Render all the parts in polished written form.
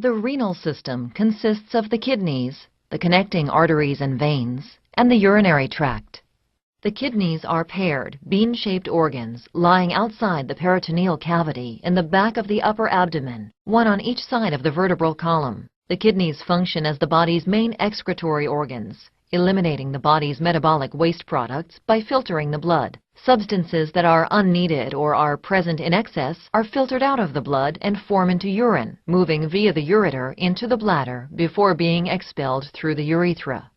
The renal system consists of the kidneys, the connecting arteries and veins, and the urinary tract. The kidneys are paired, bean-shaped organs lying outside the peritoneal cavity in the back of the upper abdomen, one on each side of the vertebral column. The kidneys function as the body's main excretory organs, eliminating the body's metabolic waste products by filtering the blood. Substances that are unneeded or are present in excess are filtered out of the blood and form into urine, moving via the ureter into the bladder before being expelled through the urethra.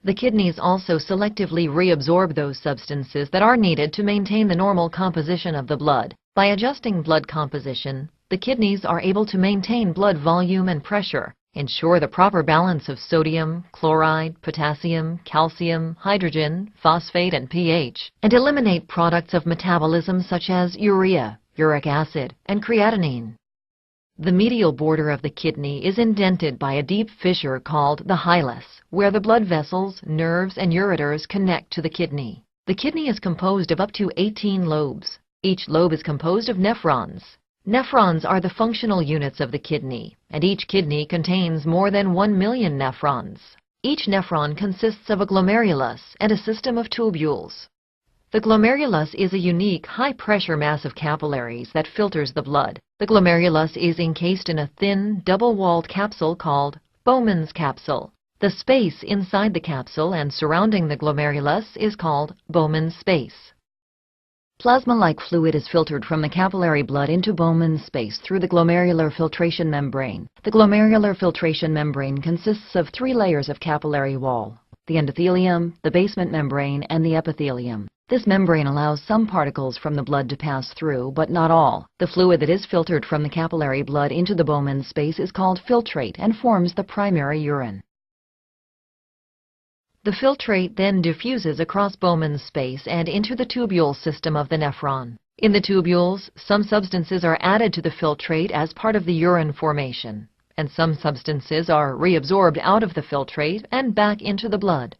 The kidneys also selectively reabsorb those substances that are needed to maintain the normal composition of the blood. By adjusting blood composition, the kidneys are able to maintain blood volume and pressure, ensure the proper balance of sodium, chloride, potassium, calcium, hydrogen, phosphate, and pH, and eliminate products of metabolism such as urea, uric acid, and creatinine. The medial border of the kidney is indented by a deep fissure called the hilus, where the blood vessels, nerves, and ureters connect to the kidney. The kidney is composed of up to 18 lobes. Each lobe is composed of nephrons. Nephrons are the functional units of the kidney, and each kidney contains more than 1 million nephrons. Each nephron consists of a glomerulus and a system of tubules. The glomerulus is a unique, high-pressure mass of capillaries that filters the blood. The glomerulus is encased in a thin, double-walled capsule called Bowman's capsule. The space inside the capsule and surrounding the glomerulus is called Bowman's space. Plasma-like fluid is filtered from the capillary blood into Bowman's space through the glomerular filtration membrane. The glomerular filtration membrane consists of 3 layers of capillary wall: the endothelium, the basement membrane, and the epithelium. This membrane allows some particles from the blood to pass through, but not all. The fluid that is filtered from the capillary blood into the Bowman's space is called filtrate and forms the primary urine. The filtrate then diffuses across Bowman's space and into the tubule system of the nephron. In the tubules, some substances are added to the filtrate as part of the urine formation, and some substances are reabsorbed out of the filtrate and back into the blood.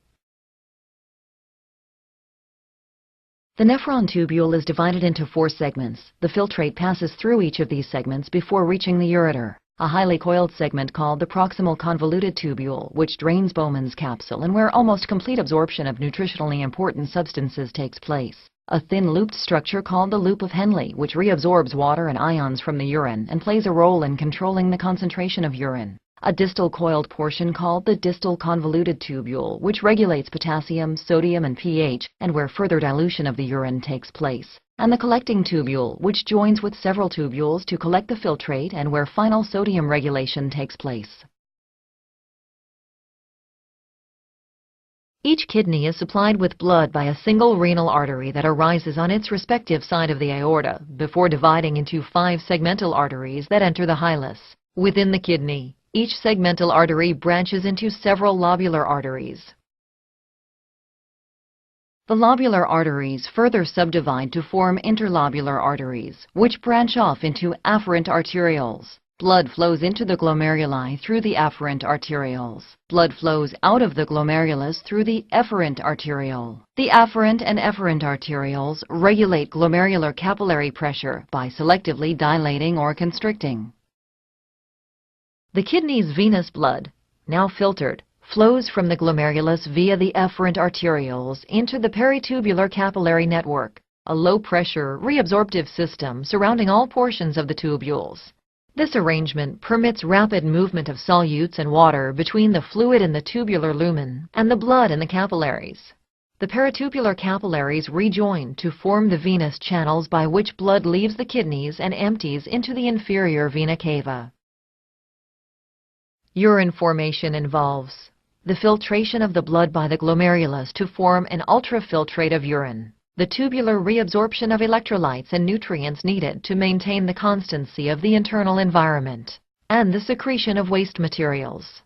The nephron tubule is divided into 4 segments. The filtrate passes through each of these segments before reaching the ureter. A highly coiled segment called the proximal convoluted tubule, which drains Bowman's capsule and where almost complete absorption of nutritionally important substances takes place. A thin looped structure called the loop of Henle, which reabsorbs water and ions from the urine and plays a role in controlling the concentration of urine. A distal coiled portion called the distal convoluted tubule, which regulates potassium, sodium, and pH, and where further dilution of the urine takes place. And the collecting tubule, which joins with several tubules to collect the filtrate and where final sodium regulation takes place. Each kidney is supplied with blood by a single renal artery that arises on its respective side of the aorta before dividing into 5 segmental arteries that enter the hilus. Within the kidney, each segmental artery branches into several lobular arteries. The lobular arteries further subdivide to form interlobular arteries, which branch off into afferent arterioles. Blood flows into the glomeruli through the afferent arterioles. Blood flows out of the glomerulus through the efferent arteriole. The afferent and efferent arterioles regulate glomerular capillary pressure by selectively dilating or constricting. The kidney's venous blood, now filtered, flows from the glomerulus via the efferent arterioles into the peritubular capillary network, a low-pressure, reabsorptive system surrounding all portions of the tubules. This arrangement permits rapid movement of solutes and water between the fluid in the tubular lumen and the blood in the capillaries. The peritubular capillaries rejoin to form the venous channels by which blood leaves the kidneys and empties into the inferior vena cava. Urine formation involves the filtration of the blood by the glomerulus to form an ultrafiltrate of urine, the tubular reabsorption of electrolytes and nutrients needed to maintain the constancy of the internal environment, and the secretion of waste materials.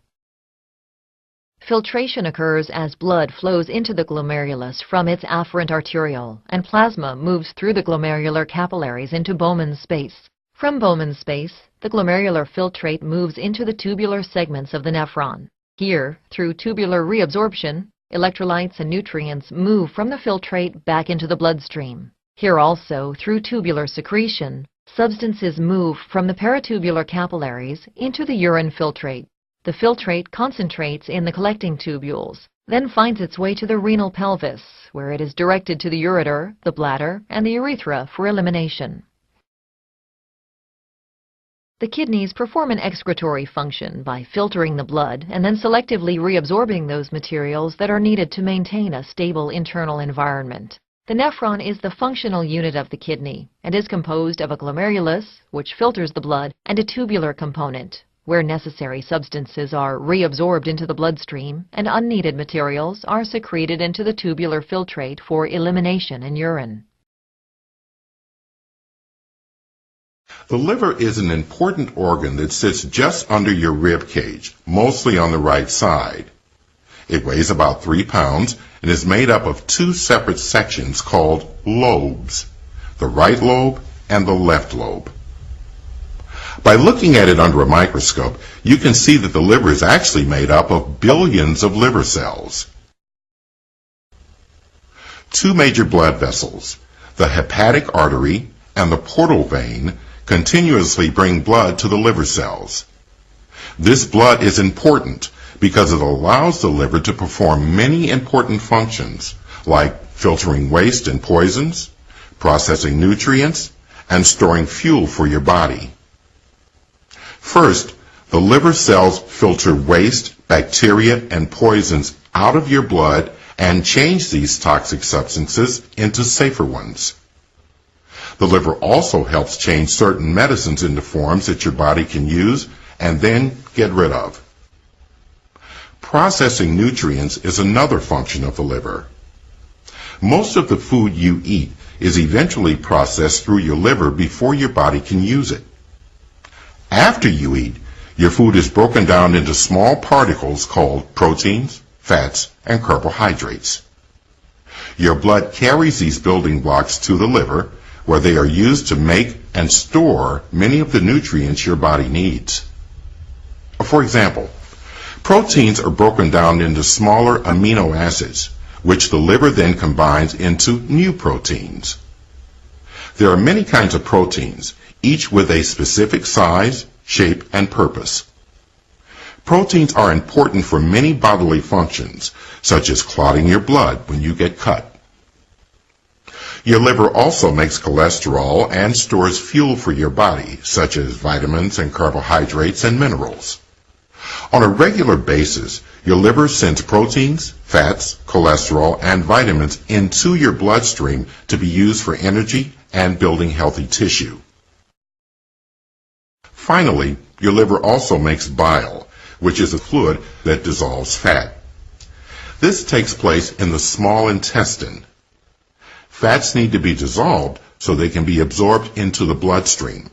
Filtration occurs as blood flows into the glomerulus from its afferent arteriole, and plasma moves through the glomerular capillaries into Bowman's space. From Bowman's space, the glomerular filtrate moves into the tubular segments of the nephron. Here, through tubular reabsorption, electrolytes and nutrients move from the filtrate back into the bloodstream. Here also, through tubular secretion, Substances move from the peritubular capillaries into the urine filtrate. The filtrate concentrates in the collecting tubules, then finds its way to the renal pelvis, where it is directed to the ureter, the bladder, and the urethra for elimination. The kidneys perform an excretory function by filtering the blood and then selectively reabsorbing those materials that are needed to maintain a stable internal environment. The nephron is the functional unit of the kidney and is composed of a glomerulus, which filters the blood, and a tubular component, where necessary substances are reabsorbed into the bloodstream and unneeded materials are secreted into the tubular filtrate for elimination in urine. The liver is an important organ that sits just under your rib cage, mostly on the right side. It weighs about 3 pounds and is made up of 2 separate sections called lobes, the right lobe and the left lobe. By looking at it under a microscope, you can see that the liver is actually made up of billions of liver cells. 2 major blood vessels, the hepatic artery and the portal vein, continuously bring blood to the liver cells. This blood is important because it allows the liver to perform many important functions, like filtering waste and poisons, processing nutrients, and storing fuel for your body. First, the liver cells filter waste, bacteria, and poisons out of your blood and change these toxic substances into safer ones. The liver also helps change certain medicines into forms that your body can use and then get rid of. Processing nutrients is another function of the liver. Most of the food you eat is eventually processed through your liver before your body can use it. After you eat, your food is broken down into small particles called proteins, fats, and carbohydrates. Your blood carries these building blocks to the liver, where they are used to make and store many of the nutrients your body needs. For example, proteins are broken down into smaller amino acids, which the liver then combines into new proteins. There are many kinds of proteins, each with a specific size, shape, and purpose. Proteins are important for many bodily functions, such as clotting your blood when you get cut. Your liver also makes cholesterol and stores fuel for your body, such as vitamins and carbohydrates and minerals. On a regular basis, your liver sends proteins, fats, cholesterol, and vitamins into your bloodstream to be used for energy and building healthy tissue. Finally, your liver also makes bile, which is a fluid that dissolves fat. This takes place in the small intestine. Fats need to be dissolved so they can be absorbed into the bloodstream.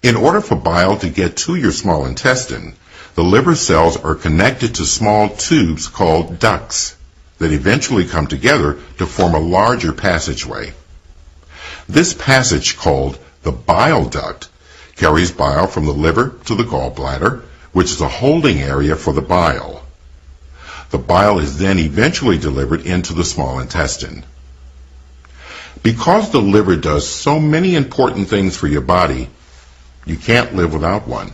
In order for bile to get to your small intestine, the liver cells are connected to small tubes called ducts that eventually come together to form a larger passageway. This passage, called the bile duct, carries bile from the liver to the gallbladder, which is a holding area for the bile. The bile is then eventually delivered into the small intestine. Because the liver does so many important things for your body, you can't live without one.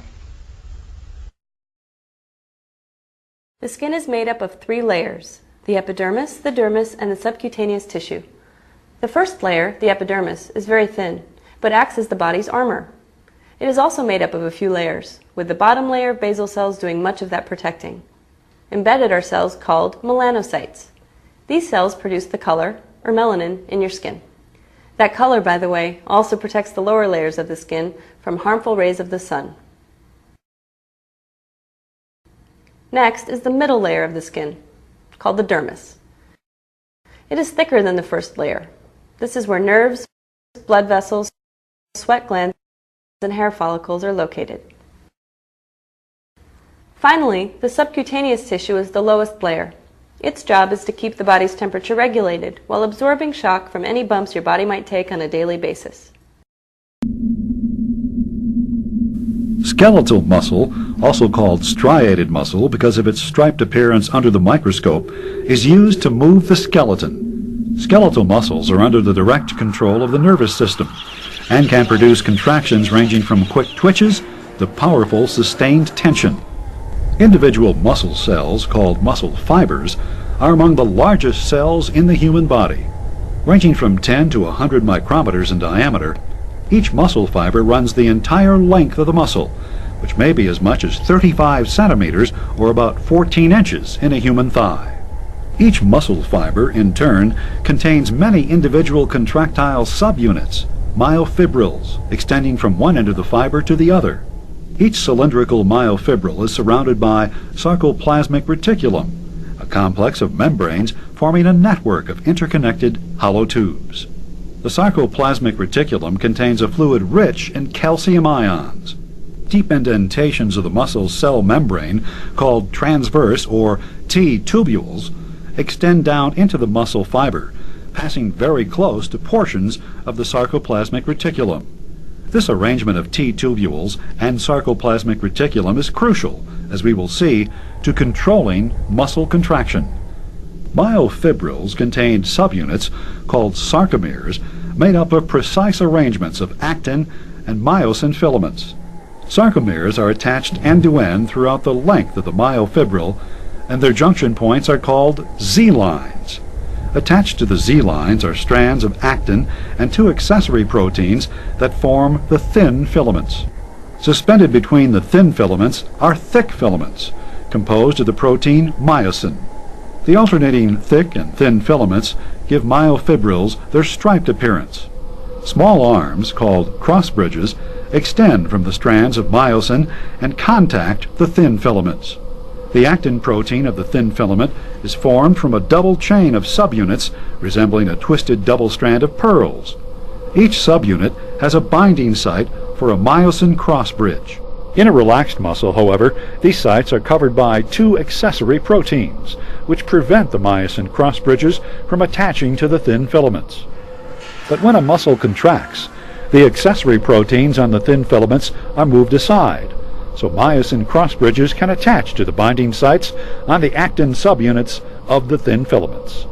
The skin is made up of 3 layers: the epidermis, the dermis, and the subcutaneous tissue. The first layer, the epidermis, is very thin, but acts as the body's armor. It is also made up of a few layers, with the bottom layer of basal cells doing much of that protecting. Embedded are cells called melanocytes. These cells produce the color, or melanin, in your skin. That color, by the way, also protects the lower layers of the skin from harmful rays of the sun. Next is the middle layer of the skin, called the dermis. It is thicker than the first layer. This is where nerves, blood vessels, sweat glands, and hair follicles are located. Finally, the subcutaneous tissue is the lowest layer. Its job is to keep the body's temperature regulated while absorbing shock from any bumps your body might take on a daily basis. Skeletal muscle, also called striated muscle because of its striped appearance under the microscope, is used to move the skeleton. Skeletal muscles are under the direct control of the nervous system. and can produce contractions ranging from quick twitches to powerful sustained tension. Individual muscle cells, called muscle fibers, are among the largest cells in the human body. Ranging from 10 to 100 micrometers in diameter, each muscle fiber runs the entire length of the muscle, which may be as much as 35 centimeters or about 14 inches in a human thigh. Each muscle fiber, in turn, contains many individual contractile subunits, myofibrils, extending from one end of the fiber to the other. Each cylindrical myofibril is surrounded by sarcoplasmic reticulum, a complex of membranes forming a network of interconnected hollow tubes. The sarcoplasmic reticulum contains a fluid rich in calcium ions. Deep indentations of the muscle cell membrane, called transverse or T-tubules, extend down into the muscle fiber, passing very close to portions of the sarcoplasmic reticulum. This arrangement of T-tubules and sarcoplasmic reticulum is crucial, as we will see, to controlling muscle contraction. Myofibrils contain subunits called sarcomeres made up of precise arrangements of actin and myosin filaments. Sarcomeres are attached end-to-end throughout the length of the myofibril, and their junction points are called Z-lines. Attached to the Z-lines are strands of actin and two accessory proteins that form the thin filaments. Suspended between the thin filaments are thick filaments, composed of the protein myosin. The alternating thick and thin filaments give myofibrils their striped appearance. Small arms, called cross bridges, extend from the strands of myosin and contact the thin filaments. The actin protein of the thin filament is formed from a double chain of subunits resembling a twisted double strand of pearls. Each subunit has a binding site for a myosin cross bridge. In a relaxed muscle, however, these sites are covered by two accessory proteins, which prevent the myosin cross bridges from attaching to the thin filaments. But when a muscle contracts, the accessory proteins on the thin filaments are moved aside, so myosin cross bridges can attach to the binding sites on the actin subunits of the thin filaments.